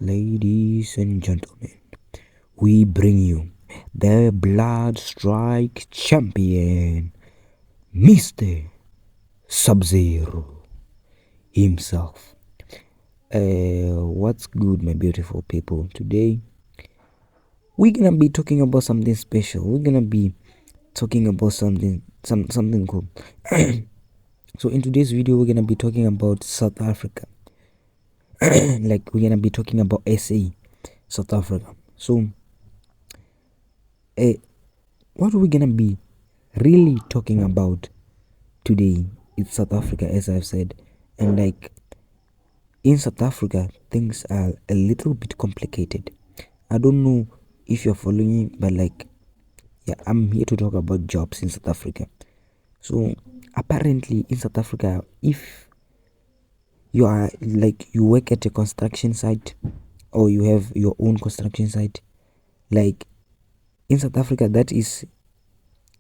Ladies and gentlemen, we bring you the Blood Strike champion, Mr. Sub-Zero himself. What's good, my beautiful people? Today, we're gonna be talking about something special. We're gonna be talking about something cool. So in today's video, we're gonna be talking about South Africa. Like we're gonna be talking about SA, South Africa. So, what we're gonna be really talking about today is South Africa, as I've said. And like in South Africa, things are a little bit complicated. I don't know if you're following, but like, yeah, I'm here to talk about jobs in South Africa. So apparently in South Africa, if you are like you work at a construction site or you have your own construction site, like in South Africa, that is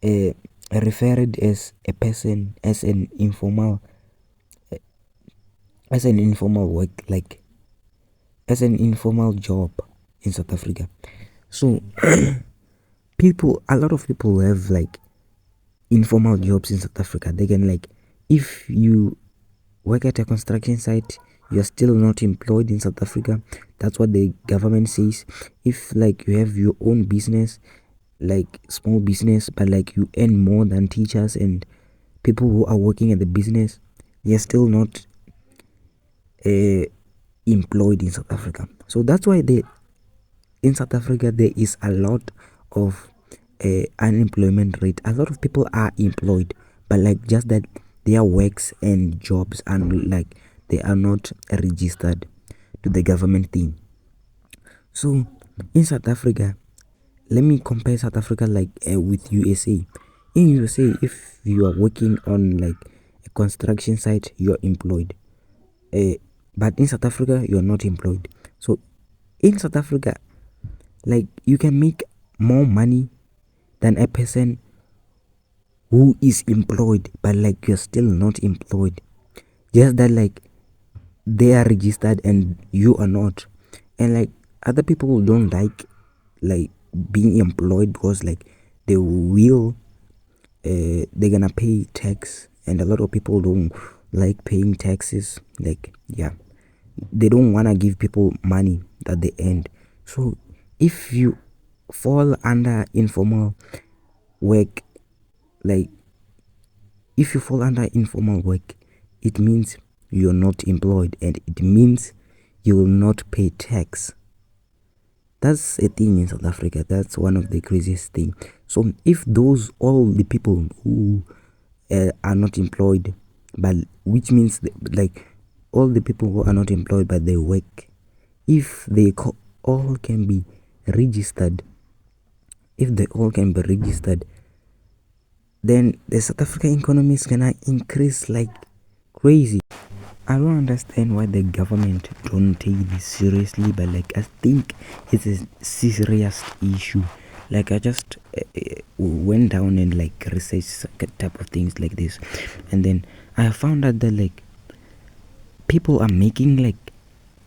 referred as a person as an informal work, like as an informal job in South Africa. So a lot of people have like informal jobs in South Africa. They can like, if you work at a construction site, you're still not employed in South Africa. That's what the government says. If like you have your own business, like small business, but like you earn more than teachers and people who are working at the business, you're still not employed in South Africa. So that's why in South Africa there is a lot of unemployment rate. A lot of people are employed, but like just that their works and jobs and like they are not registered to the government thing. So in South Africa, let me compare South Africa like with USA. In USA, if you are working on like a construction site, you're employed. But in South Africa, you're not employed. So in South Africa, like you can make more money than a person who is employed, but like you're still not employed. Just that like they are registered and you are not. And like other people don't like being employed because like they will they're gonna pay tax, and a lot of people don't like paying taxes. Like, yeah, they don't want to give people money at the end. So if you fall under informal work, like if you fall under informal work, it means you're not employed, and it means you will not pay tax. That's a thing in South Africa. That's one of the craziest thing. So if all the people who are not employed, but which means like all the people who are not employed but they work, if they all can be registered, then the South African economy is gonna increase like crazy. I don't understand why the government don't take this seriously, but like I think it's a serious issue. Like I just went down and like researched type of things like this, and then I found out that like people are making like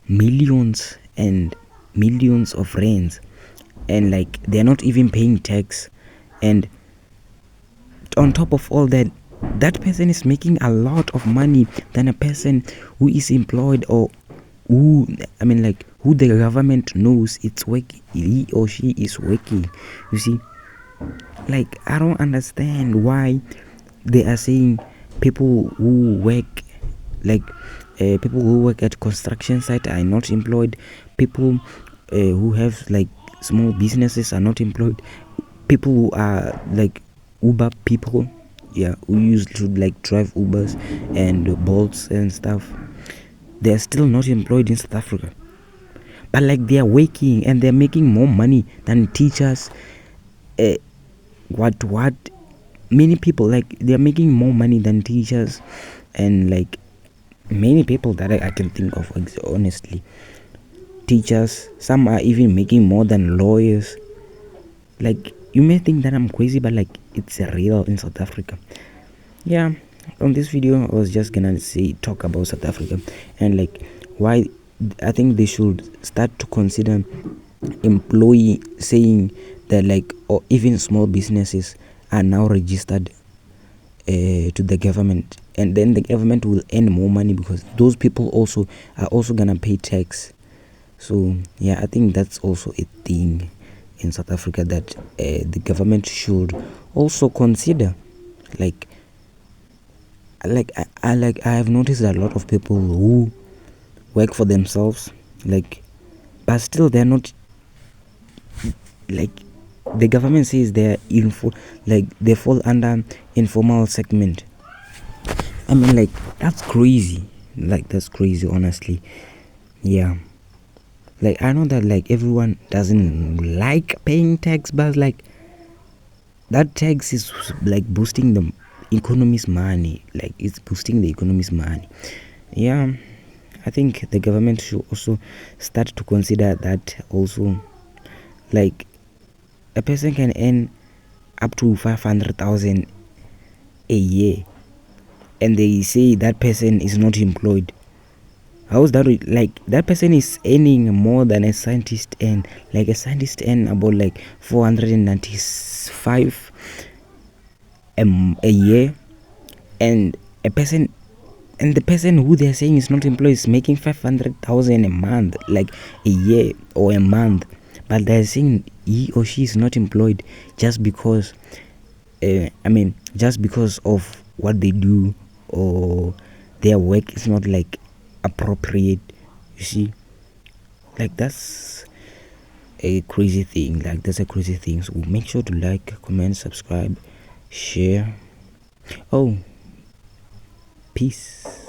millions and millions of rands, and like they're not even paying tax, and on top of all that, that person is making a lot of money than a person who is employed, or who the government knows it's working, he or she is working. You see, like I don't understand why they are saying people who work like people who work at construction site are not employed, people who have like small businesses are not employed, people who are like Uber people, yeah, who used to like drive Ubers and Bolts and stuff, they are still not employed in South Africa, but like they are working and they're making more money than teachers. What many people, like they're making more money than teachers and like many people that I can think of, honestly. Teachers, some are even making more than lawyers. Like you may think that I'm crazy, but like it's real in South Africa. Yeah, on this video I was just gonna talk about South Africa and like why I think they should start to consider employee saying that, like, or even small businesses are now registered to the government, and then the government will earn more money because those people also are also gonna pay tax. So yeah, I think that's also a thing in South Africa that the government should also consider. Like I have noticed a lot of people who work for themselves, like, but still they're not, like, the government says they're like they fall under informal segment. I mean, like, that's crazy. Like, that's crazy, honestly. Yeah. Like, I know that, like, everyone doesn't like paying tax, but, like, that tax is, like, boosting the economy's money. Like, it's boosting the economy's money. Yeah. I think the government should also start to consider that also. Like, a person can earn up to 500,000 a year, and they say that person is not employed. How is that? Like, that person is earning more than a scientist earn. Like, a scientist earn about, like, 495 a year, and the person who they're saying is not employed is making 500,000 a month, like a year or a month. But they're saying he or she is not employed just because just because of what they do, or their work is not, like, appropriate. You see, like, that's a crazy thing. Like, that's a crazy thing. So make sure to like, comment, subscribe, share. Oh, peace.